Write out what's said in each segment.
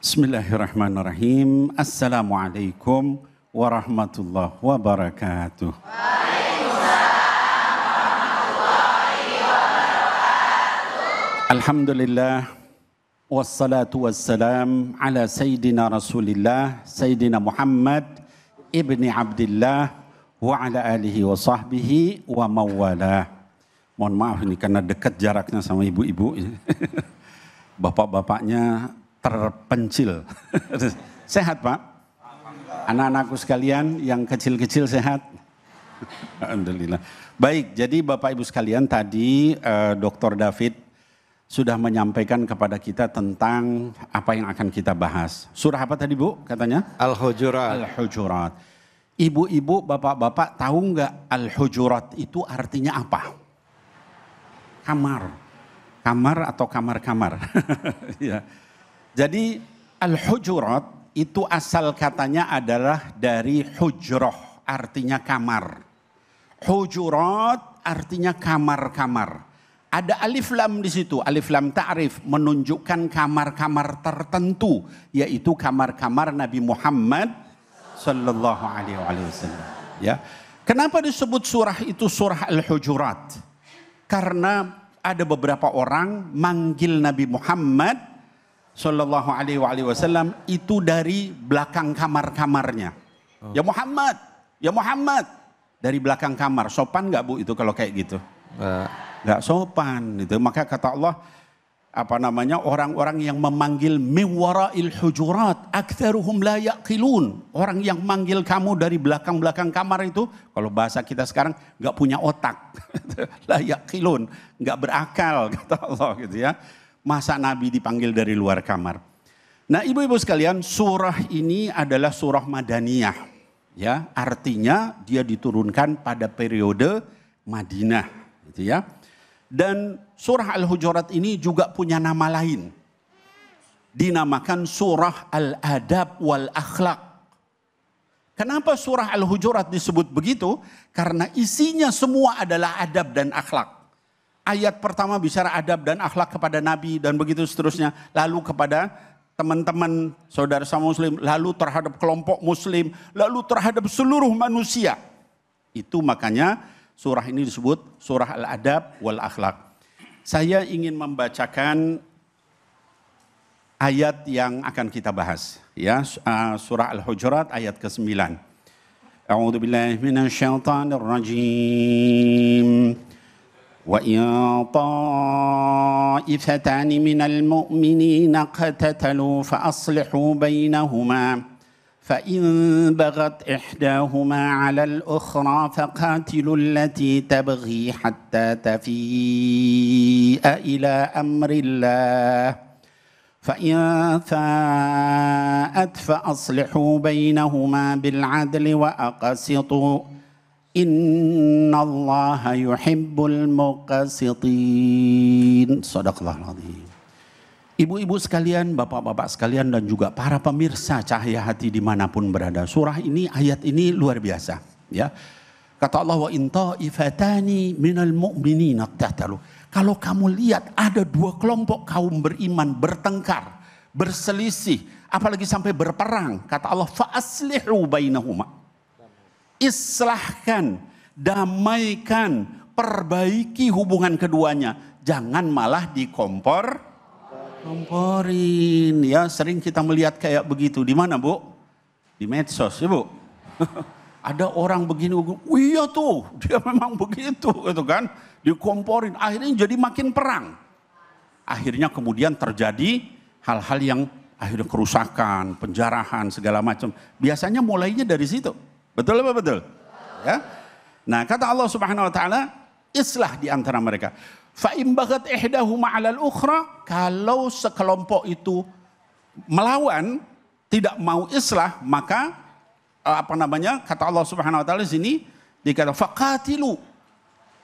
Bismillahirrahmanirrahim. Assalamualaikum warahmatullahi wabarakatuh. Alhamdulillah wassalatu wassalam ala sayyidina Rasulillah Sayyidina Muhammad ibni Abdillah wa ala alihi wa sahbihi wa mawalah. Mohon maaf ini karena dekat jaraknya sama ibu-ibu. Bapak-bapaknya terpencil. Sehat Pak? Anak-anakku sekalian yang kecil-kecil sehat? Alhamdulillah. Baik, jadi Bapak Ibu sekalian tadi Dr. David sudah menyampaikan kepada kita tentang apa yang akan kita bahas. Surah apa tadi Bu katanya? Al-Hujurat. Al-Hujurat. Ibu-ibu, bapak-bapak tahu nggak Al-Hujurat itu artinya apa? Kamar. Kamar atau kamar-kamar. Ya. Jadi Al-Hujurat itu asal katanya adalah dari hujroh, artinya kamar. Hujurat artinya kamar-kamar. Ada alif lam di situ, alif lam ta'rif menunjukkan kamar-kamar tertentu, yaitu kamar-kamar Nabi Muhammad sallallahu alaihi wasallam. Ya. Kenapa disebut surah itu surah Al-Hujurat? Karena ada beberapa orang manggil Nabi Muhammad sallallahu alaihi wasallam itu dari belakang kamar-kamarnya. Ya Muhammad, ya Muhammad. Dari belakang kamar. Sopan nggak Bu itu kalau kayak gitu? Nggak sopan. Gitu. Maka kata Allah, orang-orang yang memanggil min wara'il hujurat, aktsaruhum la yaqilun. Orang yang manggil kamu dari belakang-belakang kamar itu, kalau bahasa kita sekarang nggak punya otak. La yaqilun, nggak berakal kata Allah gitu ya. Masa Nabi dipanggil dari luar kamar. Nah ibu-ibu sekalian, surah ini adalah surah Madaniyah. Ya, artinya dia diturunkan pada periode Madinah. Gitu ya. Dan surah Al-Hujurat ini juga punya nama lain. Dinamakan surah Al-Adab wal Akhlaq. Kenapa surah Al-Hujurat disebut begitu? Karena isinya semua adalah adab dan akhlak. Ayat pertama bicara adab dan akhlak kepada Nabi dan begitu seterusnya. Lalu kepada teman-teman saudara sama muslim. Lalu terhadap kelompok muslim. Lalu terhadap seluruh manusia. Itu makanya surah ini disebut surah Al-Adab wal Akhlaq. Saya ingin membacakan ayat yang akan kita bahas. Ya, surah Al-Hujurat ayat ke-9. A'udzu billahi minasyaitonir rajim. وَإِنْ طَائِفَتَانِ مِنَ الْمُؤْمِنِينَ اقْتَتَلُوا فَأَصْلِحُوا بَيْنَهُمَا فَإِنْ بَغَتْ إِحْدَاهُمَا عَلَى الْأُخْرَى فَقَاتِلُوا الَّتِي تَبْغِي حَتَّى تَفِيءَ إِلَى أَمْرِ اللَّهِ فَإِنْ فَاءَتْ فَأَصْلِحُوا بَيْنَهُمَا بِالْعَدْلِ وَأَقْسِطُوا Innallaha yuhibbul muqsitin. Shadaqallahul azim. Ibu-ibu sekalian, bapak-bapak sekalian dan juga para pemirsa Cahaya Hati dimanapun berada. Surah ini, ayat ini luar biasa. Ya, kata Allah wa in ta'ifatani minal mu'minina iqtatalu. Kalau kamu lihat ada dua kelompok kaum beriman bertengkar, berselisih, apalagi sampai berperang. Kata Allah fa aslihu bainahuma. Islahkan, damaikan, perbaiki hubungan keduanya. Jangan malah komporin. Ya, sering kita melihat kayak begitu. Di mana Bu? Di medsos ya Bu. Ada orang begini, iya tuh, dia memang begitu gitu kan. Dikomporin, akhirnya jadi makin perang. Akhirnya kemudian terjadi hal-hal yang akhirnya kerusakan, penjarahan, segala macam. Biasanya mulainya dari situ. Betul apa betul? Ya. Nah, kata Allah Subhanahu wa taala, islah di antara mereka. Fa in baghat ihdahuma 'alal ukhra, kalau sekelompok itu melawan, tidak mau islah, maka kata Allah Subhanahu wa taala di sini dikata faqatilu,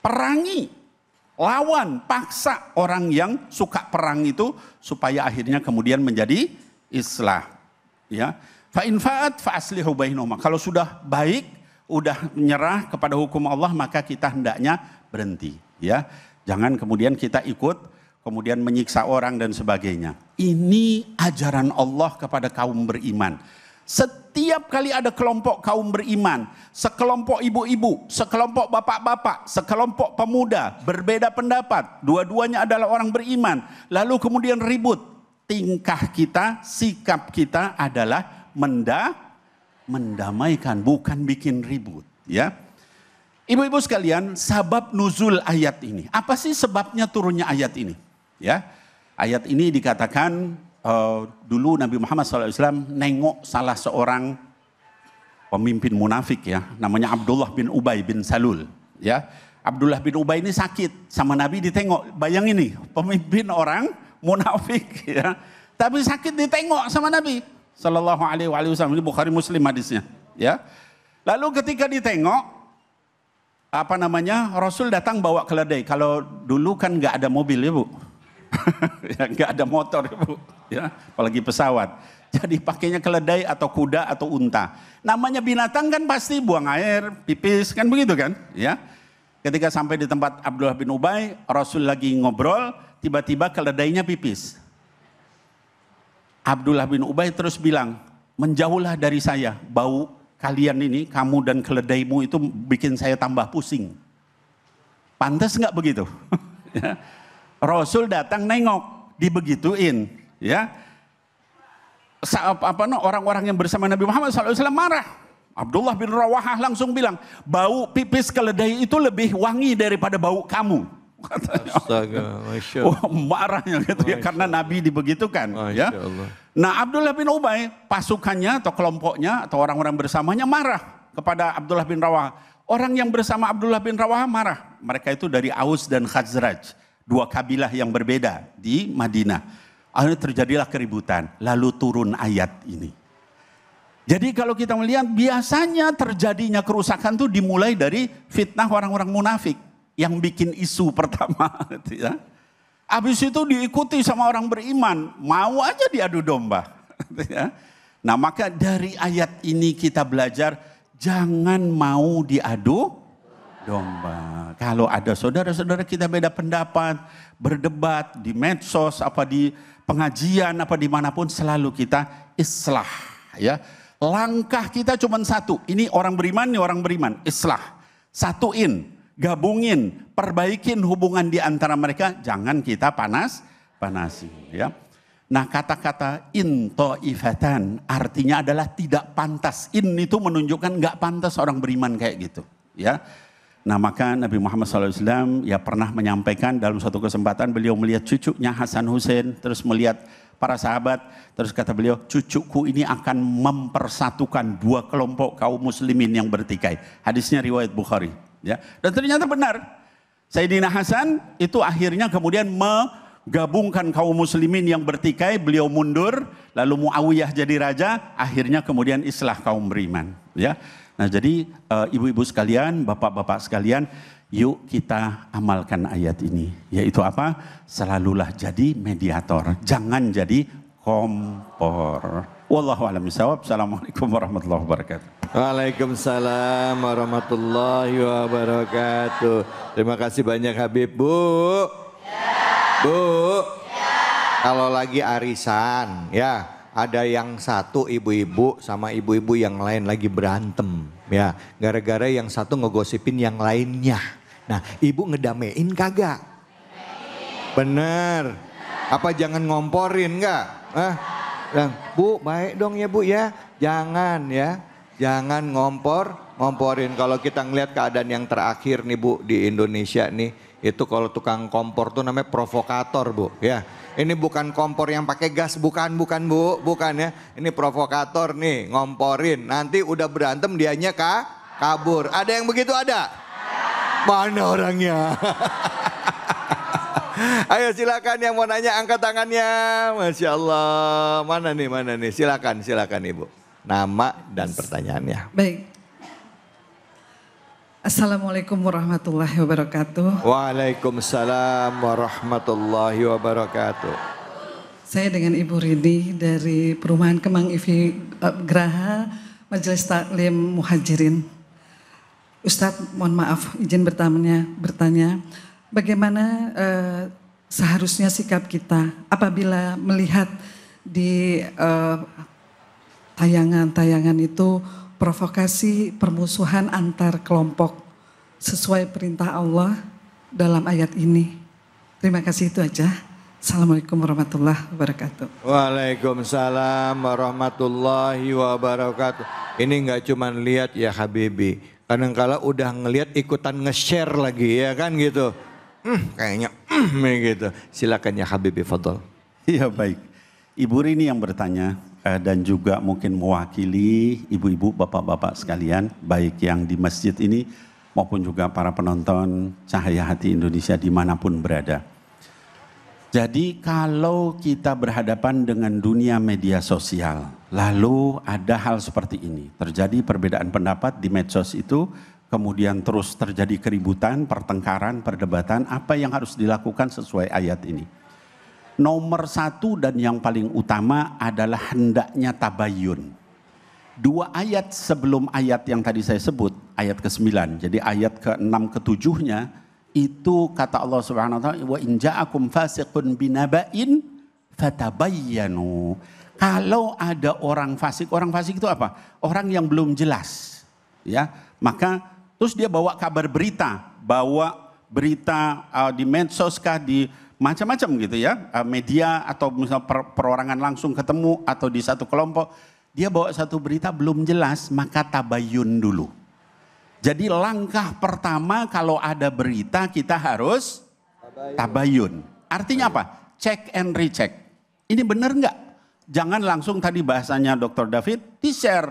perangi, lawan, paksa orang yang suka perang itu supaya akhirnya kemudian menjadi islah. Ya. Fa in fa'at fa aslihu bainahuma. Kalau sudah baik, udah menyerah kepada hukum Allah, maka kita hendaknya berhenti, ya. Jangan kemudian kita ikut kemudian menyiksa orang dan sebagainya. Ini ajaran Allah kepada kaum beriman. Setiap kali ada kelompok kaum beriman, sekelompok ibu-ibu, sekelompok bapak-bapak, sekelompok pemuda, berbeda pendapat, dua-duanya adalah orang beriman, lalu kemudian ribut, tingkah kita, sikap kita adalah mendamaikan, bukan bikin ribut. Ya, ibu-ibu sekalian, sabab nuzul ayat ini. Apa sih sebabnya turunnya ayat ini? Ya, ayat ini dikatakan dulu Nabi Muhammad SAW nengok salah seorang pemimpin munafik ya, namanya Abdullah bin Ubay bin Salul. Ya, Abdullah bin Ubay ini sakit, sama Nabi ditengok. Bayangin nih, pemimpin orang munafik ya, tapi sakit ditengok sama Nabi Sallallahu Alaihi Wasallam. Ini Bukhari Muslim hadisnya. Ya, lalu ketika ditengok, Rasul datang bawa keledai. Kalau dulu kan nggak ada mobil ya Bu. Ya, nggak ada motor Bu, ya, apalagi pesawat. Jadi pakainya keledai atau kuda atau unta. Namanya binatang kan pasti buang air, pipis, kan begitu kan? Ya. Ketika sampai di tempat Abdullah bin Ubay, Rasul lagi ngobrol, tiba-tiba keledainya pipis. Abdullah bin Ubay terus bilang, menjauhlah dari saya, bau kalian ini, kamu dan keledaimu itu bikin saya tambah pusing. Pantas nggak begitu? Ya. Rasul datang nengok, dibegituin, ya. Orang-orang yang bersama Nabi Muhammad SAW marah. Abdullah bin Rawahah langsung bilang, bau pipis keledai itu lebih wangi daripada bau kamu. Astaga, Masya Allah. Marahnya gitu ya, karena Nabi dibegitukan. Ya. Nah, Abdullah bin Ubay, pasukannya atau kelompoknya atau orang-orang bersamanya marah kepada Abdullah bin Rawahah. Orang yang bersama Abdullah bin Rawahah marah. Mereka itu dari Aus dan Khazraj. Dua kabilah yang berbeda di Madinah. Akhirnya terjadilah keributan. Lalu turun ayat ini. Jadi kalau kita melihat biasanya terjadinya kerusakan itu dimulai dari fitnah orang-orang munafik. Yang bikin isu pertama. Gitu ya. Habis itu diikuti sama orang beriman. Mau aja diadu domba. Gitu ya. Nah maka dari ayat ini kita belajar. Jangan mau diadu domba. Kalau ada saudara-saudara kita beda pendapat, berdebat di medsos, apa di pengajian, apa dimanapun, selalu kita islah. Ya, langkah kita cuma satu. Ini orang beriman, ini orang beriman. Islah, satuin, gabungin, perbaikin hubungan di antara mereka. Jangan kita panasi. Ya. Nah kata-kata intoifatan artinya adalah tidak pantas. In itu menunjukkan nggak pantas orang beriman kayak gitu. Ya. Nah maka Nabi Muhammad SAW ya pernah menyampaikan dalam suatu kesempatan beliau melihat cucunya Hasan Hussein, terus melihat para sahabat, terus kata beliau, cucuku ini akan mempersatukan dua kelompok kaum muslimin yang bertikai. Hadisnya riwayat Bukhari. Ya. Dan ternyata benar, Sayyidina Hasan itu akhirnya kemudian menggabungkan kaum muslimin yang bertikai, beliau mundur, lalu Muawiyah jadi raja, akhirnya kemudian islah kaum beriman. Ya. Nah jadi ibu-ibu sekalian, bapak-bapak sekalian, yuk kita amalkan ayat ini. Yaitu apa? Selalulah jadi mediator, jangan jadi kompor. Wallahu a'lam bishawab. Assalamualaikum warahmatullahi wabarakatuh. Waalaikumsalam warahmatullahi wabarakatuh. Terima kasih banyak Habib. Bu, Bu, kalau lagi arisan ya. Ada yang satu ibu-ibu sama ibu-ibu yang lain lagi berantem. Ya, gara-gara yang satu ngegosipin yang lainnya. Nah, ibu ngedamein kagak? Bener. Apa jangan ngomporin enggak? Bu, baik dong ya Bu ya. Jangan ya. Jangan ngomporin. Kalau kita ngelihat keadaan yang terakhir nih Bu di Indonesia nih. Itu kalau tukang kompor tuh namanya provokator Bu ya. Ini bukan kompor yang pakai gas, bukan Bu, bukan ya. Ini provokator nih, ngomporin. Nanti udah berantem dianya kabur. Ada yang begitu ada? Mana orangnya? Ayo silakan yang mau nanya angkat tangannya. Masya Allah. Mana nih? Silakan Ibu. Nama dan pertanyaannya. Baik. Assalamualaikum warahmatullahi wabarakatuh. Waalaikumsalam warahmatullahi wabarakatuh. Saya dengan Ibu Rini dari Perumahan Kemang IV Graha Majelis Taklim Muhajirin. Ustadz, mohon maaf izin bertanya, bagaimana seharusnya sikap kita apabila melihat di tayangan-tayangan itu provokasi permusuhan antar kelompok sesuai perintah Allah dalam ayat ini. Terima kasih, itu aja. Assalamualaikum warahmatullahi wabarakatuh. Waalaikumsalam warahmatullahi wabarakatuh. Ini nggak cuma lihat ya Habibi, kadang-kala udah ngelihat ikutan nge-share lagi ya kan gitu. Kayaknya gitu. Silakan ya Habibi, fadhol. Iya baik. Ibu Rini yang bertanya dan juga mungkin mewakili ibu-ibu, bapak-bapak sekalian, baik yang di masjid ini maupun juga para penonton Cahaya Hati Indonesia dimanapun berada. Jadi kalau kita berhadapan dengan dunia media sosial, lalu ada hal seperti ini, terjadi perbedaan pendapat di medsos itu, kemudian terus terjadi keributan, pertengkaran, perdebatan, apa yang harus dilakukan sesuai ayat ini? Nomor satu dan yang paling utama adalah hendaknya tabayun. 2 ayat sebelum ayat yang tadi saya sebut, ayat ke-9, jadi ayat ke-6 ke-7-nya, itu kata Allah Subhanahu wa taala, wa in ja'akum fasiqun binaba'in fatabayyanu. Kalau ada orang fasik itu apa? Orang yang belum jelas. Ya, maka terus dia bawa kabar berita, di medsos kah, di macam-macam gitu ya, media atau misalnya perorangan langsung ketemu atau di satu kelompok, dia bawa satu berita belum jelas, maka tabayun dulu. Jadi langkah pertama kalau ada berita kita harus tabayun. Artinya apa? Check and recheck. Ini benar nggak? Jangan langsung tadi bahasanya Dr. David di-share.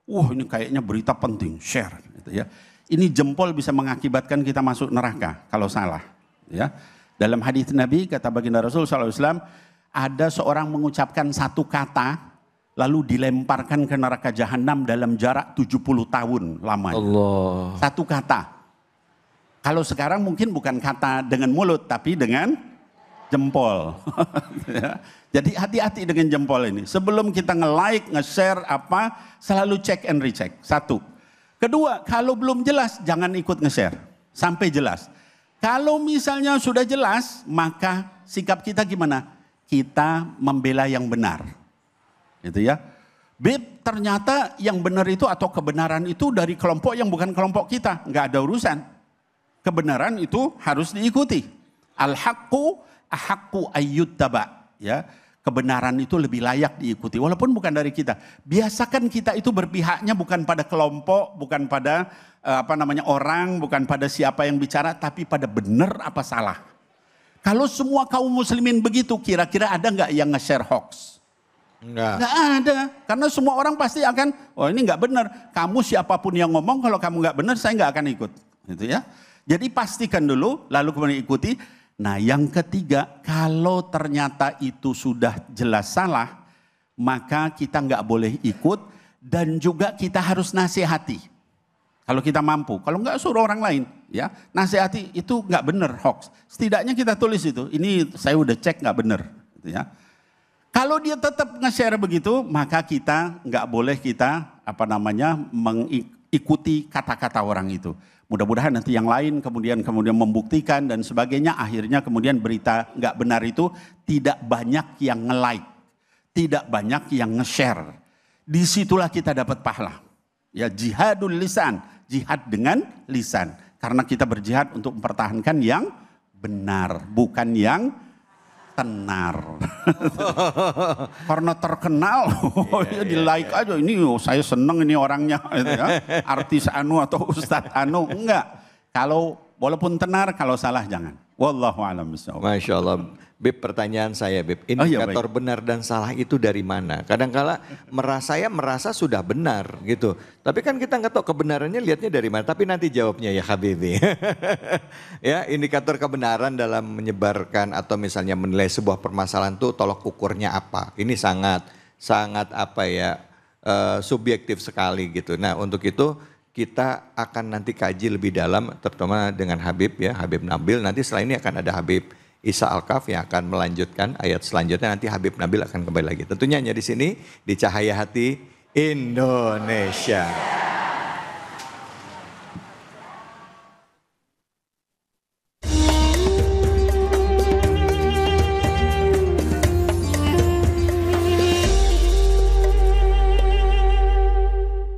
Wah, ini kayaknya berita penting, share gitu ya. Ini jempol bisa mengakibatkan kita masuk neraka kalau salah, ya. Dalam hadis Nabi kata baginda Rasul SAW, ada seorang mengucapkan satu kata lalu dilemparkan ke neraka jahanam dalam jarak 70 tahun lamanya. Allah. Satu kata. Kalau sekarang mungkin bukan kata dengan mulut tapi dengan jempol. Jadi hati-hati dengan jempol ini. Sebelum kita nge-like, nge-share apa, selalu check and recheck. Satu. Kedua, kalau belum jelas jangan ikut nge-share sampai jelas. Kalau misalnya sudah jelas, maka sikap kita gimana? Kita membela yang benar. Gitu ya. Beb, ternyata yang benar itu atau kebenaran itu dari kelompok yang bukan kelompok kita. Nggak ada urusan. Kebenaran itu harus diikuti. Al-haqqu ahaqqu ayyuttaba. Ya. Kebenaran itu lebih layak diikuti. Walaupun bukan dari kita. Biasakan kita itu berpihaknya bukan pada kelompok, bukan pada orang, bukan pada siapa yang bicara, tapi pada benar apa salah. Kalau semua kaum muslimin begitu, kira-kira ada nggak yang nge-share hoax? Enggak ada, karena semua orang pasti akan, oh ini nggak benar. Kamu siapapun yang ngomong, kalau kamu nggak benar, saya nggak akan ikut, gitu ya. Jadi pastikan dulu, lalu kemudian ikuti. Nah yang ketiga, kalau ternyata itu sudah jelas salah, maka kita nggak boleh ikut dan juga kita harus nasihati. Kalau kita mampu, kalau nggak suruh orang lain, ya nasihati itu nggak benar hoax. Setidaknya kita tulis itu, ini saya udah cek nggak benar, gitu ya. Kalau dia tetap nge-share begitu, maka kita nggak boleh kita mengikuti kata-kata orang itu. Mudah-mudahan nanti yang lain kemudian membuktikan dan sebagainya, akhirnya kemudian berita nggak benar itu tidak banyak yang nge-like, tidak banyak yang nge-share. Disitulah kita dapat pahala. Ya, jihadul lisan, jihad dengan lisan. Karena kita berjihad untuk mempertahankan yang benar, bukan yang tenar. Karena terkenal, di like aja, ini saya seneng ini orangnya, gitu ya. Artis anu atau ustadz anu, enggak. Kalau walaupun tenar, kalau salah jangan. Wallahu a'lam bishawab. Masya Allah. Beb, pertanyaan saya Beb, indikator benar dan salah itu dari mana? Kadang-kala saya merasa sudah benar gitu. Tapi kan kita nggak tahu kebenarannya lihatnya dari mana. Tapi nanti jawabnya ya Habibi. Ya, indikator kebenaran dalam menyebarkan atau misalnya menilai sebuah permasalahan itu tolok ukurnya apa? Ini sangat subjektif sekali gitu. Nah untuk itu kita akan nanti kaji lebih dalam terutama dengan Habib ya, Habib Nabil. Nanti setelah ini akan ada Habib Isa Alkaf yang akan melanjutkan ayat selanjutnya, nanti Habib Nabil akan kembali lagi. Tentunya hanya di sini di Cahaya Hati Indonesia.